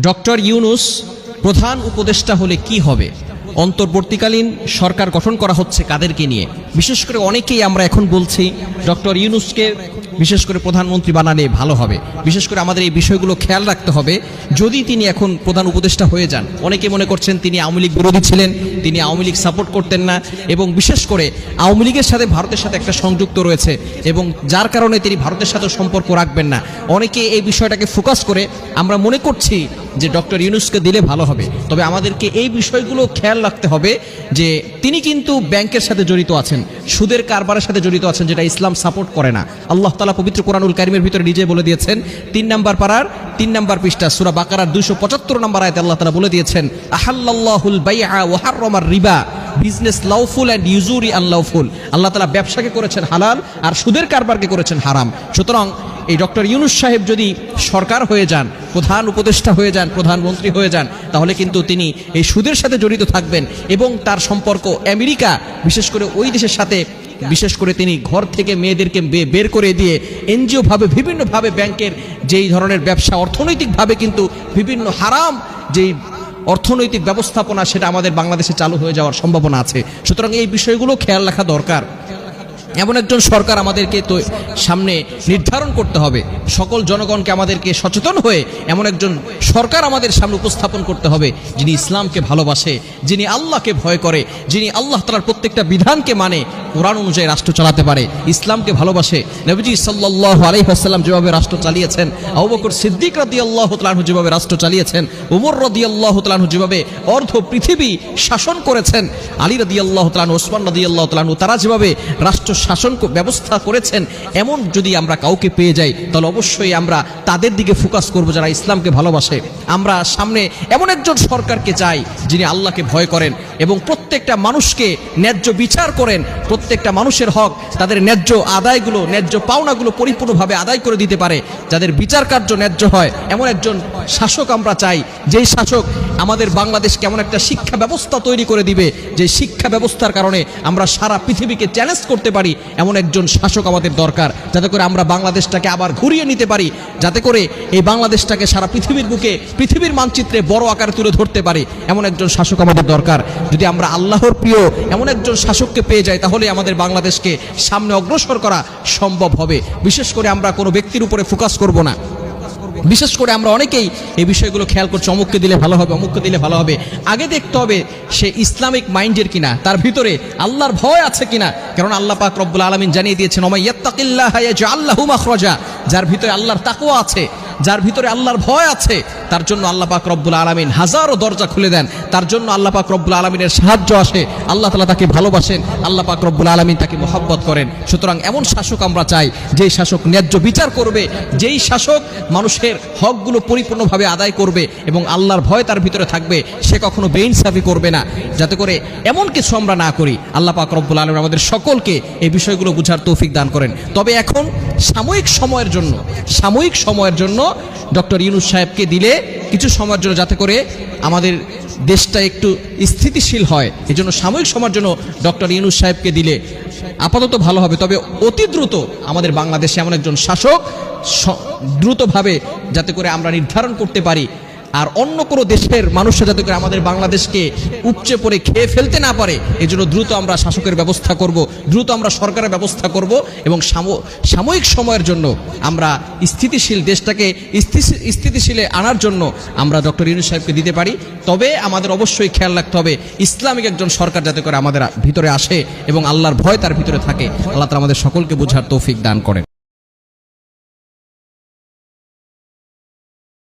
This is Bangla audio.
ডক্টর ইউনূস প্রধান উপদেষ্টা হলে কি হবে? অন্তর্বর্তীকালীন সরকার গঠন করা হচ্ছে কাদেরকে নিয়ে? বিশেষ করে অনেকেই আমরা এখন বলছি ডক্টর ইউনূসকে বিশেষ করে প্রধানমন্ত্রী বানালে ভালো হবে। বিশেষ করে আমাদের এই বিষয়গুলো খেয়াল রাখতে হবে। যদি তিনি এখন প্রধান উপদেষ্টা হয়ে যান, অনেকে মনে করছেন তিনি আওয়ামী লীগ বিরোধী ছিলেন, তিনি আওয়ামী লীগ সাপোর্ট করতেন না, এবং বিশেষ করে আওয়ামী লীগের সাথে ভারতের সাথে একটা সংযুক্ত রয়েছে এবং যার কারণে তিনি ভারতের সাথে সম্পর্ক রাখবেন না। অনেকে এই বিষয়টাকে ফোকাস করে আমরা মনে করছি যে ডক্টর ইউনূসকে দিলে ভালো হবে। তবে আমাদেরকে এই বিষয়গুলো খেয়াল রাখতে হবে যে তিনি কিন্তু ব্যাংকের সাথে জড়িত আছেন, সুদের কারবারের সাথে জড়িত আছেন, যেটা ইসলাম সাপোর্ট করে না। আল্লাহ তাআলা পবিত্র কোরআনুল কারীমের ভিতরে নিজে বলে দিয়েছেন, 3 নম্বর পারার 3 নম্বর পৃষ্ঠা সূরা বাকারার 275 নম্বর আয়াতে আল্লাহ তাআলা বলে দিয়েছেন, আহাল্লাল্লাহুল বাইআ ওয়া হাররামার রিবা, বিজনেস লাউফুল অ্যান্ড ইউজুরি আনলাউফুল। আল্লাহ তাআলা ব্যবসাকে করেছেন হালাল আর সুদের কারবারকে করেছেন হারাম। সুতরাং এই ডক্টর ইউনূস সাহেব যদি সরকার হয়ে যান, প্রধান উপদেষ্টা হয়ে যান, প্রধানমন্ত্রী হয়ে যান, তাহলে কিন্তু তিনি এই সুদের সাথে জড়িত থাকবেন এবং তার সম্পর্ক আমেরিকা, বিশেষ করে ওই দেশের সাথে, বিশেষ করে তিনি ঘর থেকে মেয়েদেরকে বের করে দিয়ে এনজিও ভাবে বিভিন্নভাবে ব্যাংকের যেই ধরনের ব্যবসা অর্থনৈতিকভাবে কিন্তু বিভিন্ন হারাম যেই অর্থনৈতিক ব্যবস্থাপনা, সেটা আমাদের বাংলাদেশে চালু হয়ে যাওয়ার সম্ভাবনা আছে। সুতরাং এই বিষয়গুলো খেয়াল রাখা দরকার। এমন একজন সরকার আমাদেরকে তো সামনে নির্ধারণ করতে হবে, সকল জনগণকে আমাদেরকে সচেতন হয়ে এমন একজন সরকার আমাদের সামনে উপস্থাপন করতে হবে যিনি ইসলামকে ভালোবাসে, যিনি আল্লাহকে ভয় করে, যিনি আল্লাহ তাআলার প্রত্যেকটা বিধানকে মানে, কোরআন অনুযায়ী রাষ্ট্র চালাতে পারে, ইসলামকে ভালোবাসে। নবীজি সাল্লাল্লাহু আলাইহি ওয়াসাল্লাম যেভাবে রাষ্ট্র চালিয়েছেন, আবু বকর সিদ্দিক রাদিয়াল্লাহু তাআলা আনহু যেভাবে রাষ্ট্র চালিয়েছেন, ওমর রাদিয়াল্লাহু তাআলা আনহু যেভাবে অর্ধ পৃথিবী শাসন করেছেন, আলী রাদিয়াল্লাহু তাআলা আনহু, ওসমান রাদিয়াল্লাহু তাআলা আনহু, তারা যেভাবে রাষ্ট্র শাসন ব্যবস্থা করেছেন, এমন যদি আমরা কাউকে পেয়ে যাই তাহলে অবশ্যই আমরা তাদের দিকে ফোকাস করব যারা ইসলামকে ভালোবাসে। আমরা সামনে এমন একজন সরকারকে চাই যিনি আল্লাহকে ভয় করেন এবং প্রত্যেকটা মানুষকে ন্যায্য বিচার করেন, প্রত্যেকটা মানুষের হক, তাদের ন্যায্য আদায়গুলো, ন্যায্য পাওনাগুলো পরিপূর্ণভাবে আদায় করে দিতে পারে, যাদের বিচার কার্য ন্যায্য হয়, এমন একজন শাসক আমরা চাই। যেই শাসক আমাদের বাংলাদেশকে এমন একটা শিক্ষা ব্যবস্থা তৈরি করে দিবে, যে শিক্ষা ব্যবস্থার কারণে আমরা সারা পৃথিবীকে চ্যালেঞ্জ করতে পারি, এমন একজন শাসক আমাদের দরকার, যাতে করে আমরা বাংলাদেশটাকে আবার ঘুরিয়ে নিতে পারি, যাতে করে এই বাংলাদেশটাকে সারা পৃথিবীর বুকে, পৃথিবীর মানচিত্রে বড় আকারে তুলে ধরতে পারে, এমন একজন শাসক আমাদের দরকার। যদি আমরা আল্লাহর প্রিয় এমন একজন শাসককে পেয়ে যাই, তাহলে আমাদের বাংলাদেশকে সামনে অগ্রসর করা সম্ভব হবে। বিশেষ করে আমরা কোনো ব্যক্তির উপরে ফোকাস করব না। বিশেষ করে আমরা অনেকেই এই বিষয়গুলো খেয়াল করছি, অমুককে দিলে ভালো হবে, অমুককে দিলে ভালো হবে। আগে দেখতে হবে সে ইসলামিক মাইন্ডের কিনা, তার ভিতরে আল্লাহর ভয় আছে কিনা। কারণ আল্লাহ পাক রব্বুল আলামিন জানিয়ে দিয়েছেন, ওয়া ইয়াত্তাকিল্লাহা ইয়াজআল লাহু মাখরাজা। যার ভিতরে আল্লাহর তাকওয়া আছে, যার ভিতরে আল্লাহর ভয় আছে, তার জন্য আল্লাহ পাক রব্বুল আলামিন হাজারো দরজা খুলে দেন, তার জন্য আল্লাহ পাক রব্বুল আলামিনের সাহায্য আসে, আল্লাহ তাআলা তাকে ভালোবাসেন, আল্লাহ পাক রব্বুল আলামিন তাকে মহব্বত করেন। সুতরাং এমন শাসক আমরা চাই, যেই শাসক ন্যায্য বিচার করবে, যেই শাসক মানুষের হকগুলো পরিপূর্ণভাবে আদায় করবে এবং আল্লাহর ভয় তার ভিতরে থাকবে, সে কখনো বেইনসাফি করবে না। যাতে করে এমন কিছু আমরা না করি। আল্লাহ পাক রব্বুল আলামিন আমাদের সকলকে এই বিষয়গুলো বুঝার তৌফিক দান করেন। তবে এখন সাময়িক সময়ের জন্য ডক্টর ইউনূস সাহেবকে দিলে কিছু সময়ের জন্য, যাতে করে আমাদের দেশটা একটু স্থিতিশীল হয়, এই জন্য সাময়িক সময়ের জন্য ডক্টর ইউনূস সাহেবকে দিলে আপাতত ভালো হবে। তবে অতি দ্রুত আমাদের বাংলাদেশে এমন একজন শাসক দ্রুতভাবে যাতে করে আমরা নির্ধারণ করতে পারি, আর অন্য কোনো দেশের মানুষরা যাতে করে আমাদের বাংলাদেশকে উপচে পড়ে খেয়ে ফেলতে না পারে, এই জন্য দ্রুত আমরা শাসকের ব্যবস্থা করব, দ্রুত আমরা সরকারের ব্যবস্থা করব এবং সাময়িক সময়ের জন্য আমরা স্থিতিশীল দেশটাকে স্থিতিশীলে আনার জন্য আমরা ডক্টর ইউনূস সাহেবকে দিতে পারি। তবে আমাদের অবশ্যই খেয়াল রাখতে হবে ইসলামিক একজন সরকার যাতে করে আমাদের ভিতরে আসে এবং আল্লাহর ভয় তার ভিতরে থাকে। আল্লাহ তাআলা আমাদের সকলকে বোঝার তৌফিক দান করেন।